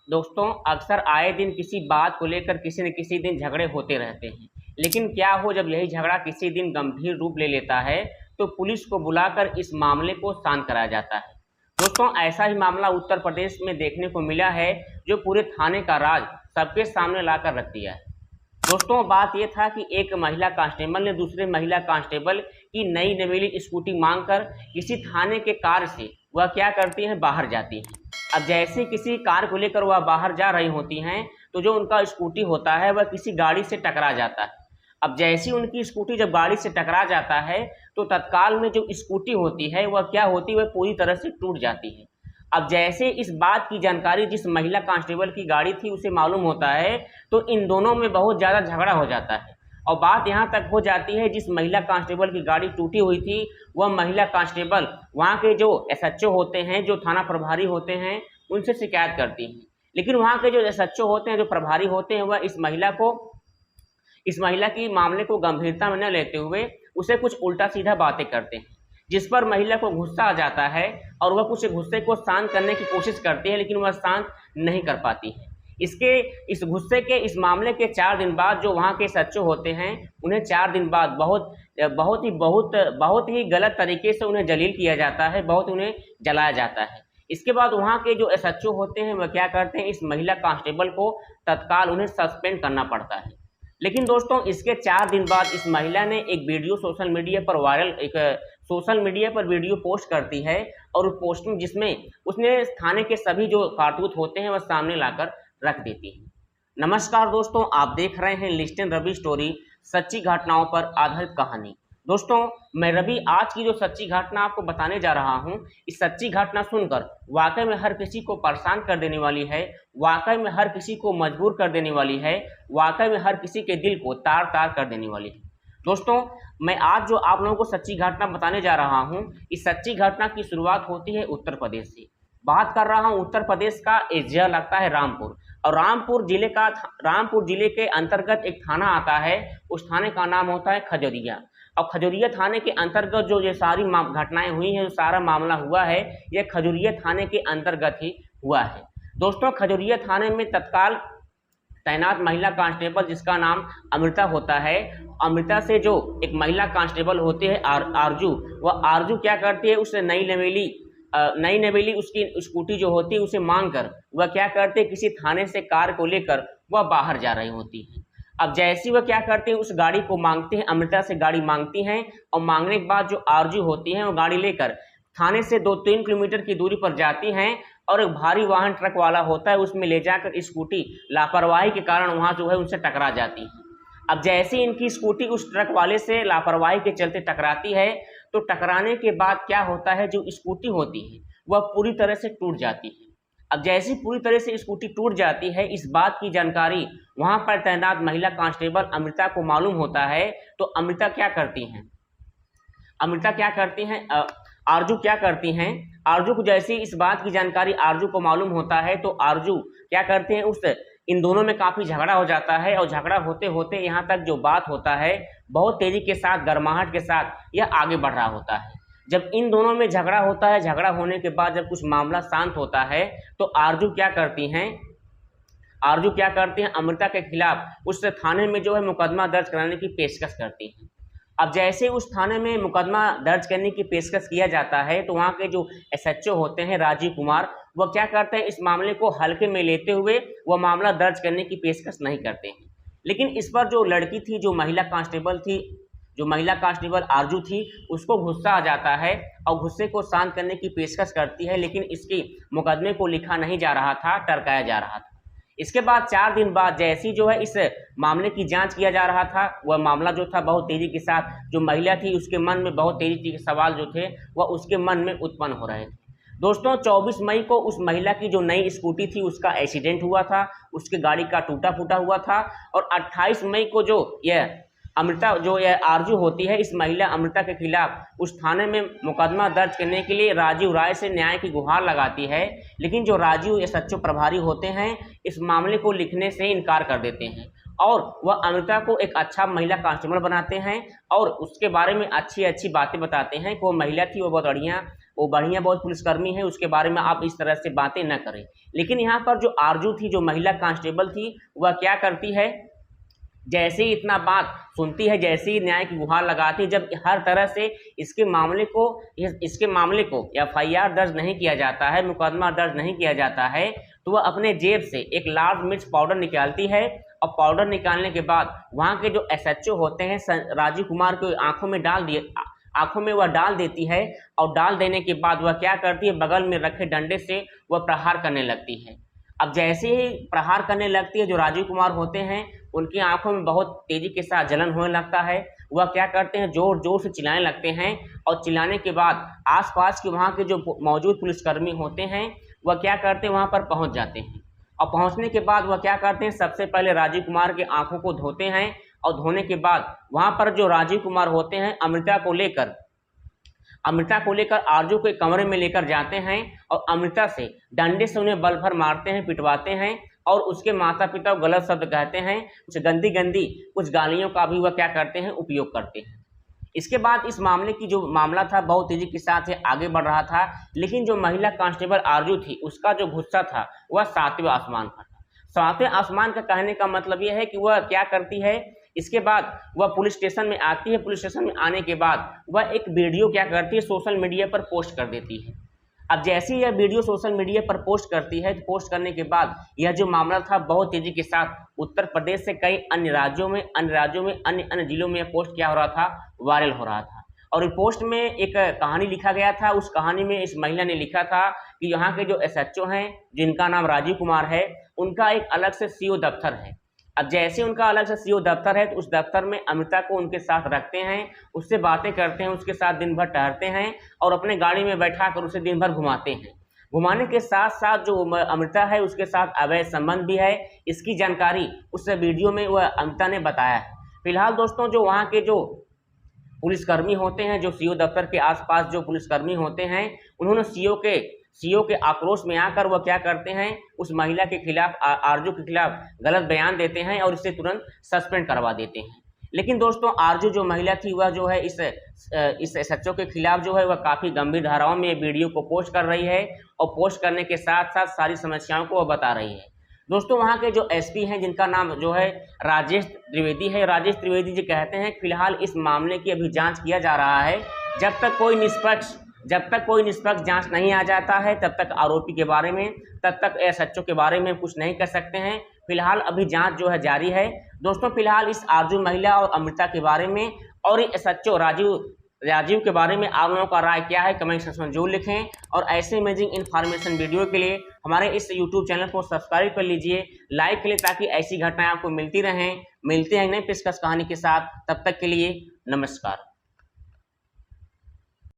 दोस्तों, अक्सर आए दिन किसी बात को लेकर किसी न किसी दिन झगड़े होते रहते हैं। लेकिन क्या हो जब यही झगड़ा किसी दिन गंभीर रूप ले लेता है तो पुलिस को बुलाकर इस मामले को शांत कराया जाता है। दोस्तों, ऐसा ही मामला उत्तर प्रदेश में देखने को मिला है जो पूरे थाने का राज सबके सामने लाकर रख दिया है। दोस्तों, बात यह था कि एक महिला कांस्टेबल ने दूसरे महिला कांस्टेबल की नई नवेली स्कूटी मांगकर किसी थाने के कार से वह क्या करती है, बाहर जाती है। अब जैसे किसी कार को लेकर वह बाहर जा रही होती हैं तो जो उनका स्कूटी होता है वह किसी गाड़ी से टकरा जाता है। अब जैसी उनकी स्कूटी जब गाड़ी से टकरा जाता है तो तत्काल में जो स्कूटी होती है वह क्या होती है, वह पूरी तरह से टूट जाती है। अब जैसे इस बात की जानकारी जिस महिला कांस्टेबल की गाड़ी थी उसे मालूम होता है तो इन दोनों में बहुत ज़्यादा झगड़ा हो जाता है। और बात यहाँ तक हो जाती है, जिस महिला कांस्टेबल की गाड़ी टूटी हुई थी वह महिला कांस्टेबल वहाँ के जो एसएचओ होते हैं, जो थाना प्रभारी होते हैं, उनसे शिकायत करती हैं। लेकिन वहाँ के जो एसएचओ होते हैं, जो प्रभारी होते हैं, वह इस महिला की मामले को गंभीरता में न लेते हुए उसे कुछ उल्टा सीधा बातें करते हैं, जिस पर महिला को गुस्सा आ जाता है और वह कुछ गुस्से को शांत करने की कोशिश करती है, लेकिन वह शांत नहीं कर पाती है। इस गुस्से के इस मामले के 4 दिन बाद जो वहाँ के सच्चो होते हैं, उन्हें 4 दिन बाद बहुत ही गलत तरीके से उन्हें जलील किया जाता है, बहुत उन्हें जलाया जाता है। इसके बाद वहाँ के जो एसएचओ होते हैं वह क्या करते हैं, इस महिला कांस्टेबल को तत्काल उन्हें सस्पेंड करना पड़ता है। लेकिन दोस्तों, इसके 4 दिन बाद इस महिला ने एक वीडियो सोशल मीडिया पर वीडियो पोस्ट करती है और उस पोस्टिंग जिसमें उसने थाने के सभी जो कारतूत होते हैं वह सामने लाकर रख देती है। नमस्कार दोस्तों, आप देख रहे हैं लिस्टन रवि स्टोरी, सच्ची घटनाओं पर आधारित कहानी। दोस्तों, मैं रवि आज की जो सच्ची घटना आपको बताने जा रहा हूं, इस सच्ची घटना सुनकर वाकई में हर किसी को परेशान कर देने वाली है, वाकई में हर किसी को मजबूर कर देने वाली है, वाकई में हर किसी के दिल को तार तार कर देने वाली है। दोस्तों, मैं आज जो आप लोगों को सच्ची घटना बताने जा रहा हूं, इस सच्ची घटना की शुरुआत होती है उत्तर प्रदेश से। बात कर रहा हूं उत्तर प्रदेश का, एक जिला लगता है रामपुर, और रामपुर जिले के अंतर्गत एक थाना आता है। उस थाने का नाम होता है खजूरिया। और खजूरिया थाने के अंतर्गत जो ये सारी घटनाएं हुई हैं, जो सारा मामला हुआ है, यह खजूरिया थाने के अंतर्गत ही हुआ है। दोस्तों, खजूरिया थाने में तत्काल तैनात महिला कांस्टेबल जिसका नाम अमृता होता है, अमृता से जो एक महिला कांस्टेबल होती है आरजू, वह आरजू क्या करती है, उससे नई नवेली उसकी स्कूटी जो होती है उसे मांग कर वह क्या करते हैं, किसी थाने से कार को लेकर वह बाहर जा रही होती है। अब जैसी वह क्या करते हैं, उस गाड़ी को मांगते हैं, अमृता से गाड़ी मांगती हैं, और मांगने के बाद जो आरजू होती है वो गाड़ी लेकर थाने से 2-3 किलोमीटर की दूरी पर जाती हैं, और एक भारी वाहन ट्रक वाला होता है उसमें ले जाकर स्कूटी लापरवाही के कारण वहाँ जो है उनसे टकरा जाती है। अब जैसे इनकी स्कूटी उस ट्रक वाले से लापरवाही के चलते टकराती है तो टकराने के बाद क्या होता है, जो स्कूटी होती है वह पूरी तरह से टूट जाती है। अब जैसी पूरी तरह से स्कूटी टूट जाती है, इस बात की जानकारी वहां पर तैनात महिला कांस्टेबल अमृता को मालूम होता है। तो अमृता क्या करती हैं, आरजू क्या करती हैं, आरजू को जैसी इस बात की जानकारी आरजू को मालूम होता है तो आरजू क्या करते हैं, इन दोनों में काफ़ी झगड़ा हो जाता है, और झगड़ा होते होते यहाँ तक जो बात होता है बहुत तेज़ी के साथ, गर्माहट के साथ यह आगे बढ़ रहा होता है। जब इन दोनों में झगड़ा होता है, झगड़ा होने के बाद जब कुछ मामला शांत होता है तो आरजू क्या करती हैं, अमृता के खिलाफ उस थाने में जो है मुकदमा दर्ज कराने की पेशकश करती हैं। अब जैसे उस थाने में मुकदमा दर्ज करने की पेशकश किया जाता है तो वहाँ के जो एसएचओ होते हैं राजीव कुमार, वह क्या करते हैं, इस मामले को हल्के में लेते हुए वह मामला दर्ज करने की पेशकश नहीं करते हैं। लेकिन इस पर जो लड़की थी, जो महिला कांस्टेबल आरजू थी, उसको गुस्सा आ जाता है और गुस्से को शांत करने की पेशकश करती है, लेकिन इसके मुकदमे को लिखा नहीं जा रहा था, टरकाया जा रहा था। इसके बाद 4 दिन बाद जैसी जो है इस मामले की जांच किया जा रहा था, वह मामला जो था बहुत तेजी के साथ, जो महिला थी उसके मन में बहुत तेजी के सवाल जो थे वह उसके मन में उत्पन्न हो रहे थे। दोस्तों, 24 मई को उस महिला की जो नई स्कूटी थी उसका एक्सीडेंट हुआ था, उसके गाड़ी का टूटा फूटा हुआ था, और 28 मई को यह आरजू होती है, इस महिला अमृता के खिलाफ उस थाने में मुकदमा दर्ज करने के लिए राजीव राय से न्याय की गुहार लगाती है। लेकिन जो राजीव एसएचओ प्रभारी होते हैं इस मामले को लिखने से इनकार कर देते हैं, और वह अमृता को एक अच्छा महिला कांस्टेबल बनाते हैं और उसके बारे में अच्छी अच्छी बातें बताते हैं कि वो महिला थी, वो बहुत बढ़िया वो बढ़िया बहुत पुलिसकर्मी है, उसके बारे में आप इस तरह से बातें न करें। लेकिन यहाँ पर जो आरजू थी, जो महिला कांस्टेबल थी, वह क्या करती है, जैसे ही इतना बात सुनती है, जैसे ही न्याय की गुहार लगाती है, जब हर तरह से इसके मामले को FIR दर्ज नहीं किया जाता है, मुकदमा दर्ज नहीं किया जाता है, तो वह अपने जेब से एक लार्ज मिर्च पाउडर निकालती है और पाउडर निकालने के बाद वहाँ के जो SHO होते हैं राजीव कुमार को आंखों में वह डाल देती है। और डाल देने के बाद वह क्या करती है, बगल में रखे डंडे से वह प्रहार करने लगती है। अब जैसे ही प्रहार करने लगती है, जो राजीव कुमार होते हैं उनकी आंखों में बहुत तेजी के साथ जलन होने लगता है। वह क्या करते हैं, जोर जोर से चिल्लाने लगते हैं और चिल्लाने के बाद आसपास के वहाँ के जो मौजूद पुलिसकर्मी होते हैं वह क्या करते हैं, वहाँ पर पहुँच जाते हैं। और पहुँचने के बाद वह क्या करते हैं, सबसे पहले राजीव कुमार के आंखों को धोते हैं और धोने के बाद वहाँ पर जो राजीव कुमार होते हैं अमृता को लेकर आरजू के कमरे में लेकर जाते हैं और अमृता से डंडे से उन्हें बल भर मारते हैं, पिटवाते हैं और उसके माता पिता को गलत शब्द कहते हैं, कुछ गंदी कुछ गालियों का भी वह क्या करते हैं, उपयोग करते हैं। इसके बाद इस मामले की जो मामला था बहुत तेजी के साथ आगे बढ़ रहा था, लेकिन जो महिला कांस्टेबल आरजू थी उसका जो गुस्सा था वह 7वें आसमान का था। 7वें आसमान का कहने का मतलब यह है कि वह क्या करती है, इसके बाद वह पुलिस स्टेशन में आती है। पुलिस स्टेशन में आने के बाद वह एक वीडियो क्या करती है, सोशल मीडिया पर पोस्ट कर देती है। अब जैसे ही यह वीडियो सोशल मीडिया पर पोस्ट करती है, तो पोस्ट करने के बाद यह जो मामला था बहुत तेजी के साथ उत्तर प्रदेश से कई अन्य राज्यों में अन्य जिलों में यह पोस्ट क्या हो रहा था, वायरल हो रहा था। और इस पोस्ट में एक कहानी लिखा गया था। उस कहानी में इस महिला ने लिखा था कि यहाँ के जो SHO हैं जिनका नाम राजीव कुमार है, उनका एक अलग से CO दफ्तर है। अब जैसे उनका अलग से CO दफ्तर है, तो उस दफ्तर में अमृता को उनके साथ रखते हैं, उससे बातें करते हैं, उसके साथ दिन भर ठहरते हैं और अपने गाड़ी में बैठा कर उसे दिन भर घुमाते हैं। घुमाने के साथ साथ जो अमृता है उसके साथ अवैध संबंध भी है, इसकी जानकारी उस वीडियो में वह अमृता ने बताया है। फिलहाल दोस्तों, जो वहाँ के जो पुलिसकर्मी होते हैं, जो CO दफ्तर के आसपास जो पुलिसकर्मी होते हैं, उन्होंने सीओ के आक्रोश में आकर वह क्या करते हैं, उस महिला के खिलाफ, आरजू के खिलाफ गलत बयान देते हैं और इसे तुरंत सस्पेंड करवा देते हैं। लेकिन दोस्तों, आरजू जो महिला थी वह जो है इस SHO के खिलाफ जो है वह काफ़ी गंभीर धाराओं में वीडियो को पोस्ट कर रही है और पोस्ट करने के साथ साथ सारी समस्याओं को वह बता रही है। दोस्तों, वहाँ के जो SP हैं जिनका नाम जो है राजेश त्रिवेदी है, राजेश त्रिवेदी जी कहते हैं फिलहाल इस मामले की अभी जाँच किया जा रहा है। जब तक कोई निष्पक्ष जांच नहीं आ जाता है तब तक आरोपी के बारे में, तब तक SHO के बारे में कुछ नहीं कर सकते हैं। फिलहाल अभी जांच जो है जारी है। दोस्तों, फिलहाल इस आरजू महिला और अमृता के बारे में और SHO राजीव के बारे में आप लोगों का राय क्या है, कमेंट सेक्शन में जरूर लिखें। और ऐसे अमेजिंग इन्फॉर्मेशन वीडियो के लिए हमारे इस यूट्यूब चैनल को सब्सक्राइब कर लीजिए, लाइक करिए, ताकि ऐसी घटनाएं आपको मिलती रहें। मिलते हैं नई पेशकश कहानी के साथ, तब तक के लिए नमस्कार।